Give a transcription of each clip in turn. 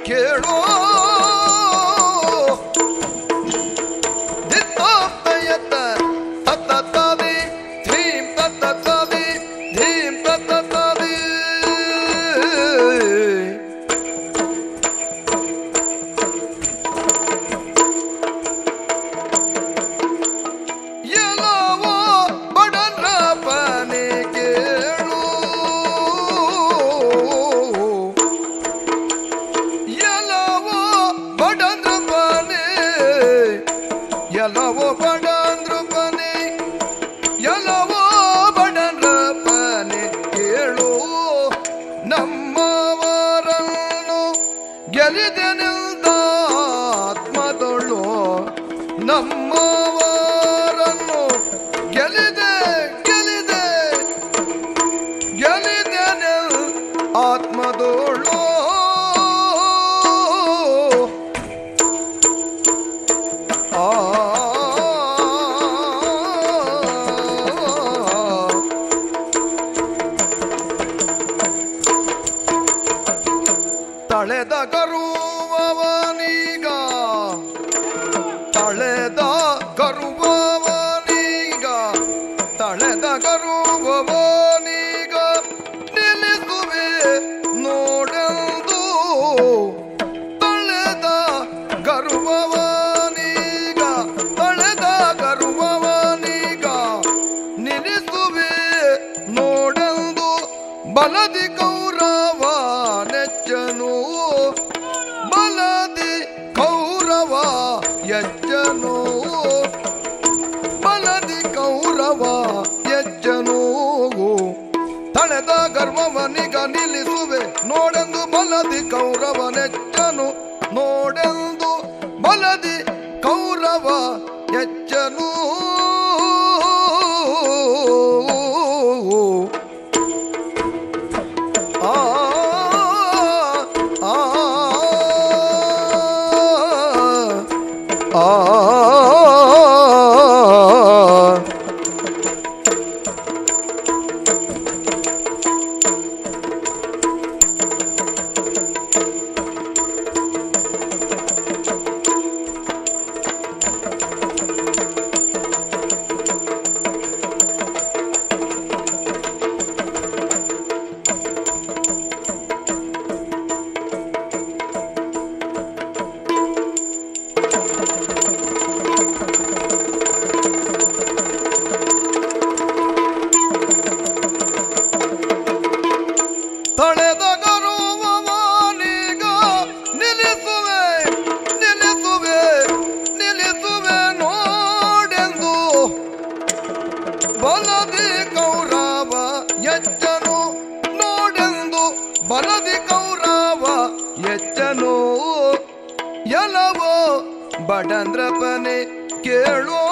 ಕೇಳೋ ಎಲ್ಲವೋ ಬಡಂದ್ರಪನೆ ಎಲ್ಲವೋ ಬಡಂದ್ರಪನೆ ಕೇಳು ನಮ್ಮವರನ್ನು ಗೆಲಿದೆನಿಲ್ದ ಆತ್ಮದೊಳು ನಮ್ಮವರನ್ನು ಗೆಲಿದೆ ಗೆಲಿದೆ ಗೆಲಿದೆನೆ ಆತ್ಮದೊಳು ತಳೆದ ಗರುವವನೀಗ ತಳೆದ ಗರುವವನೀಗ ತಳೆದ ಗರುವವನೀಗ ನಿಲ್ಲಿಸುವೆ ನೋಡೆಂದು ತಳೆದ ಗರುವವನೀಗ ತಳೆದ ಗರುವವನೀಗ ನಿಲ್ಲಿಸುವೆ ನೋಡೆಂದು ಬಲದಿ ಕೌರವ ನೆಚ್ಚನು ಬಲದಿ ಕೌರವ ಯಜ್ಜನು ಬಲದಿ ಕೌರವ ಯಜ್ಜನು ತಳೆದ ಗರ್ವವನಿಗ ನಿಲ್ಲಿಸುವೆ ನೋಡೆಂದು ಬಲದಿ ಕೌರವ ನೆಚ್ಚನು ನೋಡೆಂದು ಬಲದಿ ಕೌರವ ಯಜ್ಜನು ತಳೆದ ಗರುವವನಿಗ ನಿಲ್ಲಿಸುವೆ ನಿಲ್ಲಿಸುವೆ ನಿಲ್ಲಿಸುವೆ ನೋಡೆಂದು ಬಲದಿ ಕೌರವ ಯಜ್ಜನು ನೋಡೆಂದು ಬಲದಿ ಕೌರವ ಯಜ್ಜನು ಎಲ್ಲವೋ ಬಡಂದ್ರಪನೆ ಕೇಳೋ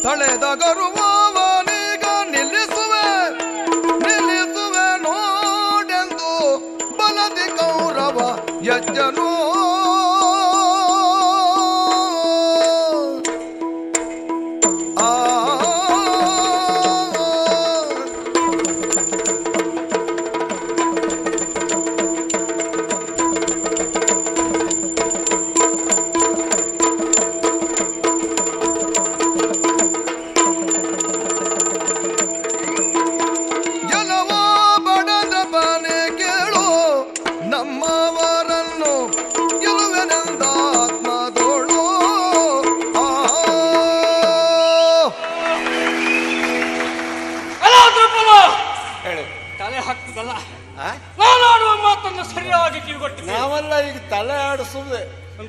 ತಳೆದ ಗರುವವನಿಗ ನಿಲ್ಲಿಸುವೆ ನಿಲ್ಲಿಸುವೆ ನೋಡೆಂದು ಬಲದಿ ಕೌರವ ಯಜ್ಜನು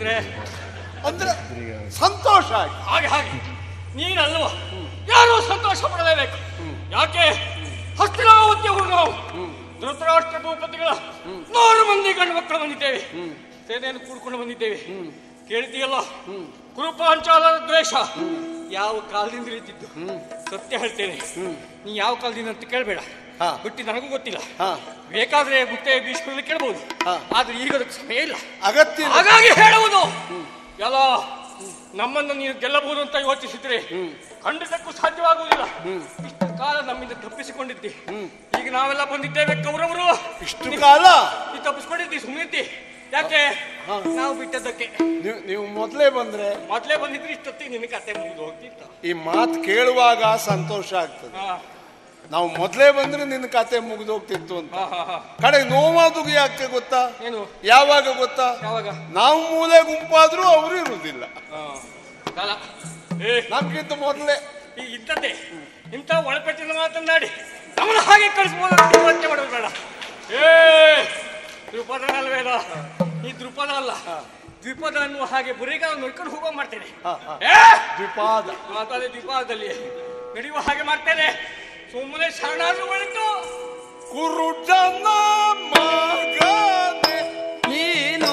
ಅಂದ್ರೆ ಅಂದ್ರೆ ಸಂತೋಷ ಆಗಿ ಹಾಗೆ ಹಾಗೆ ನೀನಲ್ವ ಯಾರು ಸಂತೋಷ ಪಡಲೇಬೇಕು. ಯಾಕೆ ಹಸ್ತಿನಾವತಿಯ ನಾವು ಧೃತರಾಷ್ಟ್ರ ಭೂಪತಿಗಳ 100 ಮಂದಿ ಗಂಡು ಮಕ್ಕಳು ಬಂದಿದ್ದೇವೆ, ಸೇನೆಯನ್ನು ಕೂಡ್ಕೊಂಡು ಬಂದಿದ್ದೇವೆ. ಕೇಳ್ತೀಯಲ್ಲ, ಕುರುಪಾಂಚಾಲರ ದ್ವೇಷ ಯಾವ ಕಾಲದಿಂದ ಇಳಿತಿದ್ದು. ಸತ್ಯ ಹೇಳ್ತೇನೆ, ನೀ ಯಾವ ಕಾಲದಿಂದ ಅಂತ ಕೇಳಬೇಡ, ಬಿಟ್ಟು ನನಗೂ ಗೊತ್ತಿಲ್ಲ. ಬೇಕಾದ್ರೆ ಗುಟ್ಟೆ ಭೀಷ್ಮರಲ್ಲಿ ಕೇಳಬಹುದು, ಆದ್ರೆ ಈಗ ಅದಕ್ಕೆ ಸಮಯ ಇಲ್ಲ, ಅಗತ್ಯ. ಹಾಗಾಗಿ ಹೇಳುವುದು ಎಲ್ಲ ನಮ್ಮನ್ನು ನೀನು ಗೆಲ್ಲಬಹುದು ಅಂತ ಯೋಚಿಸಿದ್ರೆ ಖಂಡಿತಕ್ಕೂ ಸಾಧ್ಯವಾಗುವುದಿಲ್ಲ. ಇಷ್ಟು ಕಾಲ ನಮ್ಮಿಂದ ತಪ್ಪಿಸಿಕೊಂಡಿದ್ದಿ, ಈಗ ನಾವೆಲ್ಲ ಬಂದಿದ್ದೇವೆ ಕೌರವರು. ಇಷ್ಟು ಕಾಲ ನೀ ತಪ್ಪಿಸ್ಕೊಂಡಿದ್ದಿ, ಸುಮ್ಮನಿದ್ದಿ. ಯಾಕೆ? ನಾವು ಬಿಟ್ಟದ್ದಕ್ಕೆ. ನೀವು ಮೊದಲೇ ಬಂದಿದ್ರೆ ಇಷ್ಟೊತ್ತಿಗೆ ನಿನ್ನ ಕತೆ ಮುಗಿದು ಹೋಗ್ತಿತ್ತ. ಈ ಮಾತು ಕೇಳುವಾಗ ಸಂತೋಷ ಆಗ್ತದೆ. ನಾವು ಮೊದಲೇ ಬಂದ್ರೆ ನಿನ್ನ ಕತೆ ಮುಗಿದು ಹೋಗ್ತಿತ್ತು ಅಂತ. ಕಡೆ ನೋವಾದು ಯಾಕೆ ಗೊತ್ತಾ? ಏನು? ಯಾವಾಗ ಗೊತ್ತಾ? ಯಾವಾಗ? ನಾವು ಮೂಲೆ ಗುಂಪಾದ್ರೂ ಅವರು ಇರುವುದಿಲ್ಲ, ನಮ್ಗಿಂತ ಮೊದಲೇ. ಈಗ ಇದ್ದದ್ದೇ ಇಂಥ ಒಳಪೆಟ್ಟಿನ ಮಾತನಾಡಿ ನಮ್ಮನ್ನು ಹಾಗೆ ಕಳಿಸ್ಬೋದು ಯೋಚನೆ ಮಾಡೋದು ಬೇಡ. ದ್ರುಪದ ಅಲ್ವೇದ, ಈ ದ್ರುಪದ ಅಲ್ಲ, ದ್ವಿಪದ ಅನ್ನುವ ಹಾಗೆ ಬುರಿಗ ನೋಡ್ಕೊಂಡು ಹೋಗೋ ಮಾಡ್ತೇನೆ. ದ್ವಿಪಾದ ಮಾತಾಡಿ ದ್ವಿಪಾದದಲ್ಲಿ ನಡೆಯುವ ಹಾಗೆ ಮಾಡ್ತೇನೆ. ಸುಮ್ಮನೆ ಶರಣಾದ್ರು ಒಳಿತು. ಕುರುಡನ ಮಗನೇ ನೀನು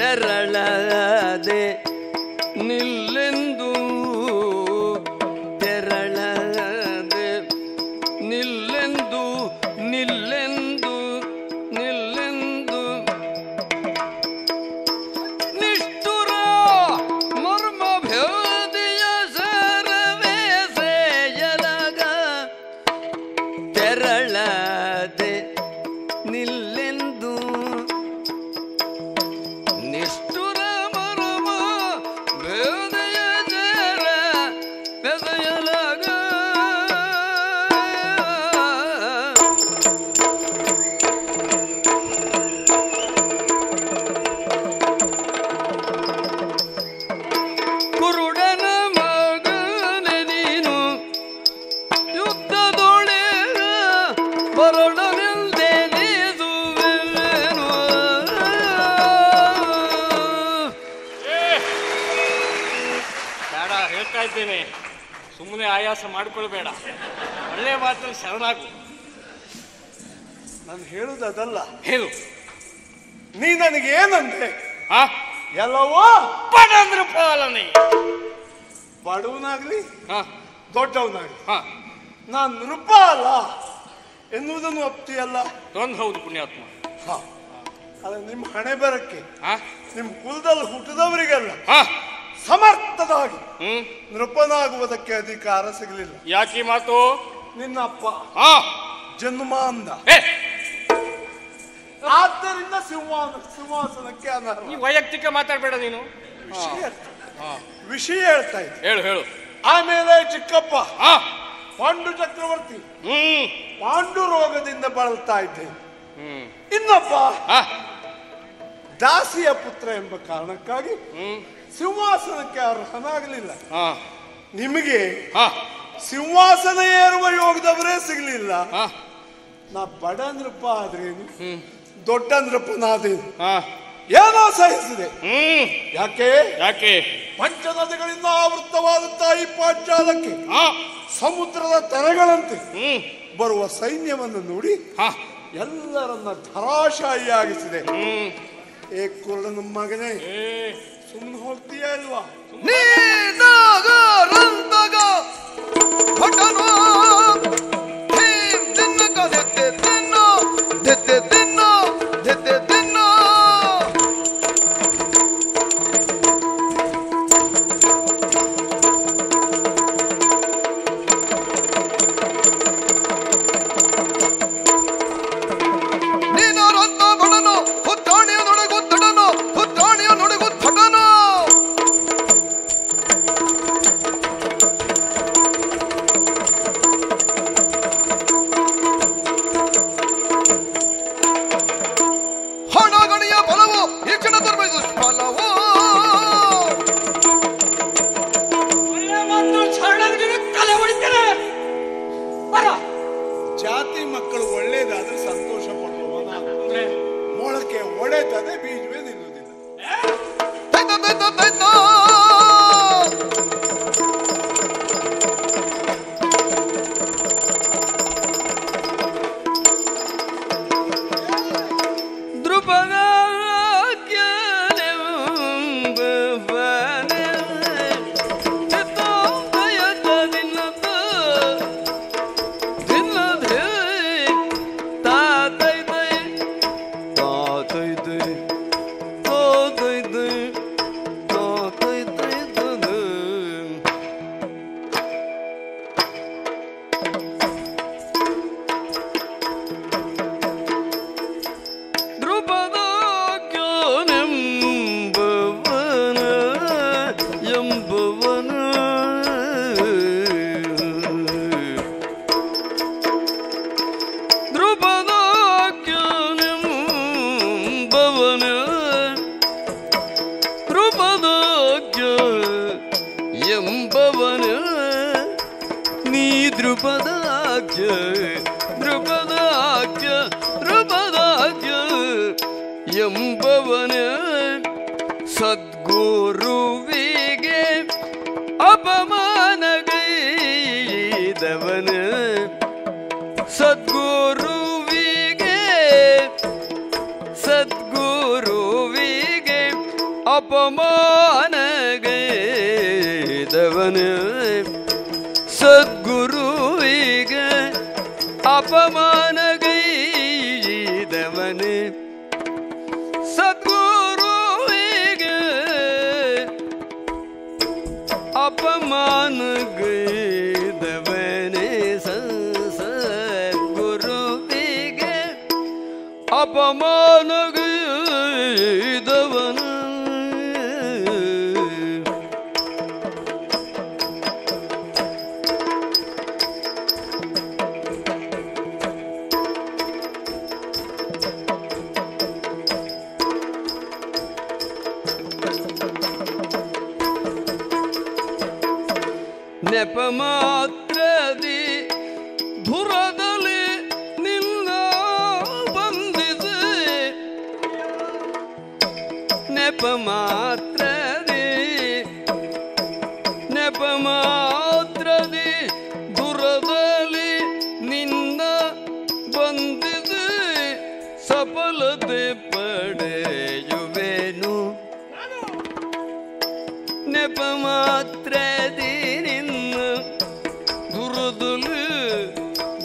ತೆರಳದೆ ನಿಲ್ಲೆಂದು, ತೆರಳದೆ ನಿಲ್ಲೆಂದು, ನಿಲ್ಲೆಂದು, ನಿಲ್ಲೆಂದು ನಿಷ್ಠುರ ಮರ್ಮ ಭೇದಿಯ ಸರವೇ ಸೇಯಲಗ. ತೆರಳದೆ ನಿಲ್ಲೆಂದು ನಿಷ್ಠುರ ಮರಮ ಬೇದೆಯ ಜರ ಬೆದೆಯಲಗ. ಕುರುಡನ ಮಗನೆ ನೀನು ಯುದ್ಧದೊಳೆ ಬರಡನೆಂದೇ ನೀಸುವೆನು. ಬೇಡ, ಹೇಳ್ತಾ ಇದ್ದೇನೆ, ಸುಮ್ಮನೆ ಆಯಾಸ ಮಾಡಿಕೊಳ್ಬೇಡ, ಒಳ್ಳೆ ಮಾತನ್ನು ಶರಣಾಗು. ನಾನು ಹೇಳುದು ಅದಲ್ಲ. ಹೇಳು. ನೀ ನನಗೆ ಏನಂದ್ರೆ ಎಲ್ಲವೋ ಬಡಂದ್ರ ಪಾಲನೆ. ಬಡವನಾಗ್ಲಿ ದೊಡ್ಡವನಾಗ್ಲಿ ನಾನು ನೃಪ ಅಲ್ಲ ಎನ್ನುವುದನ್ನು ಒಪ್ತೀಯಲ್ಲ? ಒಂದು ಹೌದು ಪುಣ್ಯಾತ್ಮ. ಅದ ನಿಮ್ಮ ಹಣೆ ಬರಕ್ಕೆ ನಿಮ್ಮ ಕುಲದಲ್ಲಿ ಹುಟ್ಟಿದವರಿಗೆಲ್ಲ ಸಮರ್ಥವಾಗಿ ನೃಪನಾಗುವುದಕ್ಕೆ ಅಧಿಕಾರ ಸಿಗಲಿಲ್ಲ. ಯಾಕೆ ಮಾತು? ನಿನ್ನಪ್ಪ ಜನ್ಮ ಅಂದ, ಆದ್ದರಿಂದ ಸಿಂಹಾಸನಕ್ಕೆ ಅನರ್ಹ. ಈ ವೈಯಕ್ತಿಕ ಮಾತಾಡಬೇಡ ನೀನು. ವಿಷಯ ಹೇಳ್ತಾ ಇದ್ದೆ. ಹೇಳು ಹೇಳು. ಆಮೇಲೆ ಚಿಕ್ಕಪ್ಪ ಪಾಂಡು ಚಕ್ರವರ್ತಿ ಪಾಂಡು ರೋಗದಿಂದ ಬಳಲ್ತಾ ಇದ್ದೇನೆ. ಇನ್ನೊಬ್ಬ ದಾಸಿಯ ಪುತ್ರ ಎಂಬ ಕಾರಣಕ್ಕಾಗಿ ಸಿಂಹಾಸನಕ್ಕೆ ಅರ್ಹನಾಗಲಿಲ್ಲ. ನಿಮಗೆ ಸಿಂಹಾಸನ ಏರುವ ಯೋಗದವರೇ ಸಿಗಲಿಲ್ಲ. ನಾ ಬಡ ನೃಪ ಆದ್ರೇನು, ದೊಡ್ಡ ನೃಪನಾದೇನು, ಏನೋ ಸಹಿಸಿದೆ. ಯಾಕೆ ಯಾಕೆ? ಪಂಚನದಿಗಳಿಂದ ಆವೃತ್ತವಾದಂತಹ ಈ ಪಾಂಚಾಲಕ್ಕೆ ಸಮುದ್ರದ ತೆರೆಗಳಂತೆ ಬರುವ ಸೈನ್ಯವನ್ನು ನೋಡಿ ಎಲ್ಲರನ್ನ ಧರಾಶಾಹಿಯಾಗಿಸಿದೆ. ಏ ಕುರುಡನ ಮಗನೇ, ಸುಮ್ಮನೆ ಹೋಗ್ತೀಯ ಅಲ್ವಾ? ದೃಪದಾಖ್ಯ ದೃಪದಾಖ್ಯ ದೃಪದಾಖ್ಯ ಎಂಬವನ ಸದ್ಗುರುವಿಗೆ ಅಪಮಾನಗೈದವನ ಸದ್ಗುರುವಿಗೆ ಸದ್ಗುರುವಿಗೆ ಅಪಮಾನಗೈದವನ ಸದ್ಗುರುವಿಗೆ ಅಪಮಾನಗೈದವನ ಸದ್ಗುರುವಿಗೆ ಅಪಮಾನಗೈದವನೇ ಸದ್ಗುರುವಿಗೆ ಅಪಮಾನಗೈದವನ ನೆಪ ಮಾತ್ರದಿ ಧುರದಲ್ಲಿ ನಿನ್ನ ಬಂದಿದೆ ನೆಪ ಮಾತ್ರದಿ ನೆಪ ಮಾತ್ರದಿ ಧುರದಲ್ಲಿ ನಿನ್ನ ಬಂದಿದೆ ಸಫಲತೆ ಪಡೆಯುವೆನು ನೆಪ ಮಾತ್ರದಿ ನಿನ್ನ ದುರದಲ್ಲಿ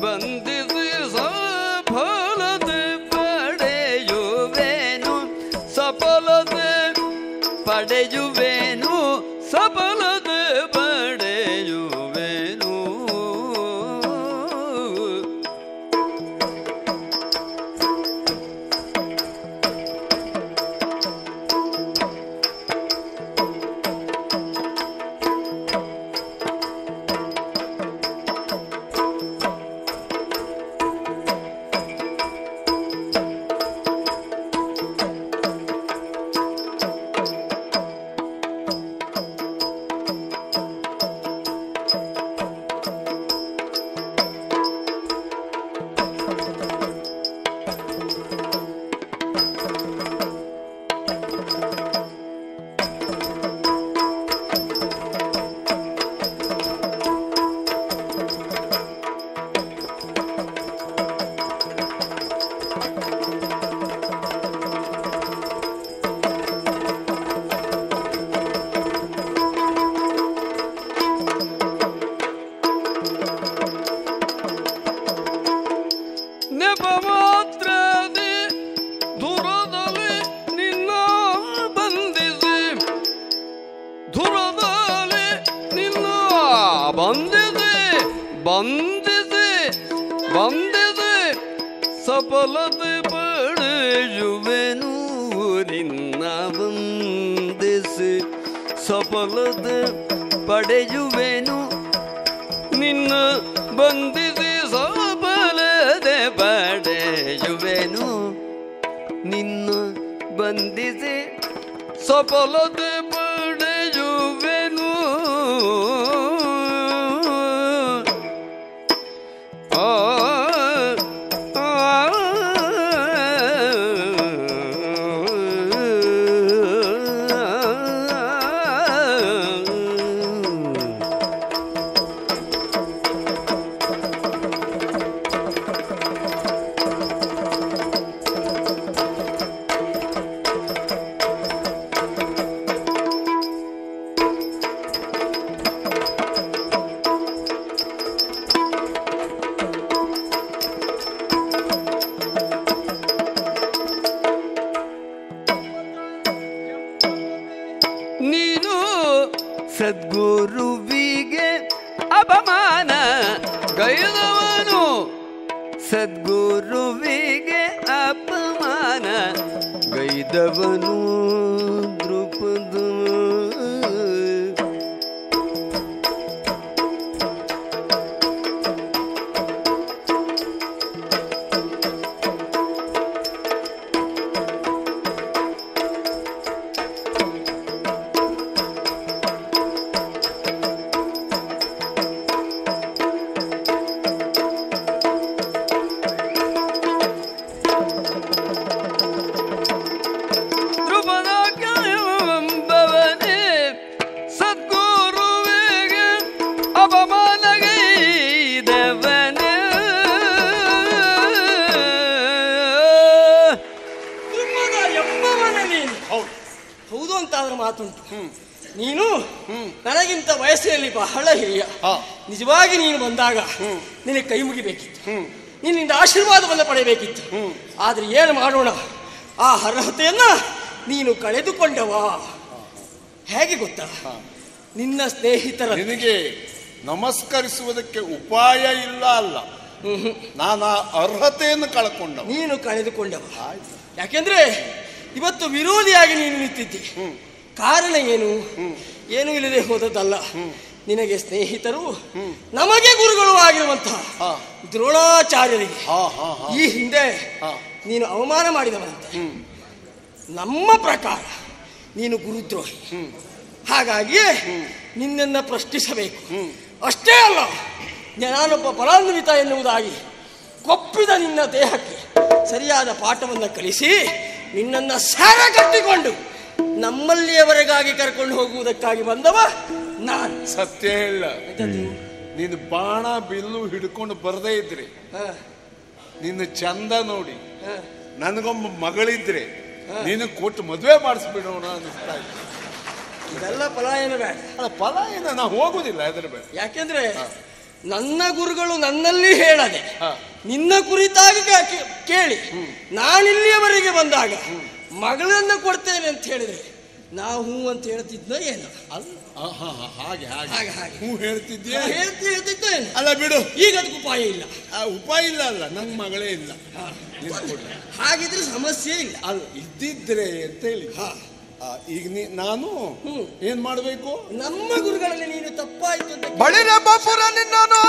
ಬಂದಿದೆ ಸಫಲತೆ ಪಡೆಯುವೆನು ಸಫಲತೆ ಪಡೆಯುವೆನು ಸಫಲತೆ ಪಡೆಯುವೆನು ನೆಪ ಮಾತ್ರದಿ ಧುರದಲ್ಲಿ ನಿನ್ನ ಬಂದಿದೆ ಧುರದಲ್ಲಿ ನಿನ್ನ ಬಂದಿದೆ ಬಂದಿದೆ ಬಂದಿದೆ ಸಫಲತೆ ಪಡೆಯುವೆನು ನಿನ್ನ ಬಂದಿಸಿ ಸಫಲತೆ ಪಡೆಯುವೆನು ನಿನ್ನ ಬಂದಿದೆ ಸಫಲತೆ ಪಡೆಯುವೆನು ನಿನ್ನ ಬಂದಿದೆ ಸಫಲತೆ ಪಡೆಯುವೆನು ಆ ನೀನು ಸದ್ಗುರುವಿಗೆ ಅಪಮಾನ ಗೈದವನು ಸದ್ಗುರುವಿಗೆ ಅಪಮಾನ ಗೈದವನು ದೃಪದ ಹೇಳುವಂತಾದ್ರ ಮಾತುಂಟು. ನೀನು ನನಗಿಂತ ವಯಸ್ಸಿನಲ್ಲಿ ಬಹಳ ಹಿರಿಯ. ನಿಜವಾಗಿ ನೀನು ಬಂದಾಗ ನಿನಗೆ ಕೈ ಮುಗಿಬೇಕಿತ್ತು, ನಿನ್ನಿಂದ ಆಶೀರ್ವಾದವನ್ನು ಪಡೆಯಬೇಕಿತ್ತು. ಆದ್ರೆ ಏನು ಮಾಡೋಣ, ಆ ಅರ್ಹತೆಯನ್ನ ನೀನು ಕಳೆದುಕೊಂಡವ. ಹೇಗೆ ಗೊತ್ತಾ, ನಿನ್ನ ಸ್ನೇಹಿತರ ನಿನಗೆ ನಮಸ್ಕರಿಸುವುದಕ್ಕೆ ಉಪಾಯ ಇಲ್ಲ ಅಲ್ಲ, ನಾನು ಅರ್ಹತೆಯನ್ನು ಕಳ್ಕೊಂಡವ. ನೀನು ಕಳೆದುಕೊಂಡವ. ಯಾಕೆಂದ್ರೆ ಇವತ್ತು ವಿರೋಧಿಯಾಗಿ ನೀನು ನಿಂತಿದ್ದಿ. ಕಾರಣ ಏನು? ಏನು ಇಲ್ಲದೆ ಹೋದದ್ದಲ್ಲ, ನಿನಗೆ ಸ್ನೇಹಿತರು, ನಮಗೆ ಗುರುಗಳು ಆಗಿರುವಂತಹ ದ್ರೋಣಾಚಾರ್ಯರಿಗೆ ಈ ಹಿಂದೆ ನೀನು ಅವಮಾನ ಮಾಡಿದವಂತೆ. ನಮ್ಮ ಪ್ರಕಾರ ನೀನು ಗುರುದ್ರೋಹಿ. ಹಾಗಾಗಿ ನಿನ್ನನ್ನು ಪ್ರಶ್ನಿಸಬೇಕು. ಅಷ್ಟೇ ಅಲ್ಲ, ನಾನೊಬ್ಬ ಫಲಾನ್ವಿತ ಎನ್ನುವುದಾಗಿ ಕೊಪ್ಪಿದ ನಿನ್ನ ದೇಹಕ್ಕೆ ಸರಿಯಾದ ಪಾಠವನ್ನು ಕಲಿಸಿ ನಿನ್ನನ್ನು ಸರ ಕಟ್ಟಿಕೊಂಡು ನಮ್ಮಲ್ಲಿಯವರೆಗಾಗಿ ಕರ್ಕೊಂಡು ಹೋಗುವುದಕ್ಕಾಗಿ ಬಂದವ ನಾನು. ಸತ್ಯ ಹೇಳ, ನೀನು ಬಾಣ ಬಿಲ್ಲು ಹಿಡ್ಕೊಂಡು ಬರದೇ ಇದ್ರೆ, ನಿನ್ನ ಚಂದ ನೋಡಿ ನನಗೊಬ್ಬ ಮಗಳಿದ್ರೆ ನೀನು ಕೊಟ್ಟು ಮದುವೆ ಮಾಡಿಸ್ಬಿಡೋಣ ಅನ್ನಿಸ್ತಾ ಇತ್ತು. ಇದೆಲ್ಲ ಪಲಾಯನ ಬೇಡ. ಪಲಾಯನ ನಾ ಹೋಗುದಿಲ್ಲ ಅದ್ರ ಬೇಡ. ಯಾಕೆಂದ್ರೆ ನನ್ನ ಗುರುಗಳು ನನ್ನಲ್ಲಿ ಹೇಳದೆ ನಿನ್ನ ಕುರಿತಾಗಿ ಕೇಳಿ ನಾನಿಲ್ಲಿಯವರೆಗೆ ಬಂದಾಗ ಮಗಳನ್ನು ಕೊಡ್ತೇನೆ ಅಂತ ಹೇಳಿದ್ರೆ ನಾವು ಹೂ ಅಂತ ಹೇಳ್ತಿದ್ನೋ ಏನೋ. ಹಾಗೆ ಹಾಗೆ ಹಾಗೆ ಹೂ ಹೇಳ್ತಿದ್ಯಾ? ಹೇಳ್ತಿದ್ದೋ ಏನು? ಅಲ್ಲ ಬಿಡು, ಈಗ ಅದಕ್ಕೆ ಉಪಾಯ ಇಲ್ಲ. ಉಪಾಯ ಇಲ್ಲ ಅಲ್ಲ, ನನ್ನ ಮಗಳೇ ಇಲ್ಲ. ಹಾಗಿದ್ರೆ ಸಮಸ್ಯೆ ಇಲ್ಲ. ಅಲ್ಲ ಇದ್ದಿದ್ರೆ ಅಂತ ಹೇಳಿ. ಈಗ ನಾನು ಏನ್ ಮಾಡ್ಬೇಕು? ನಮ್ಮ ಗುರುಗಳಲ್ಲಿ ನೀನು ತಪ್ಪಾಯ್ತು ಅಂತ ಬಳಿರ ಬಾಪುರ ನಿನ್ನನು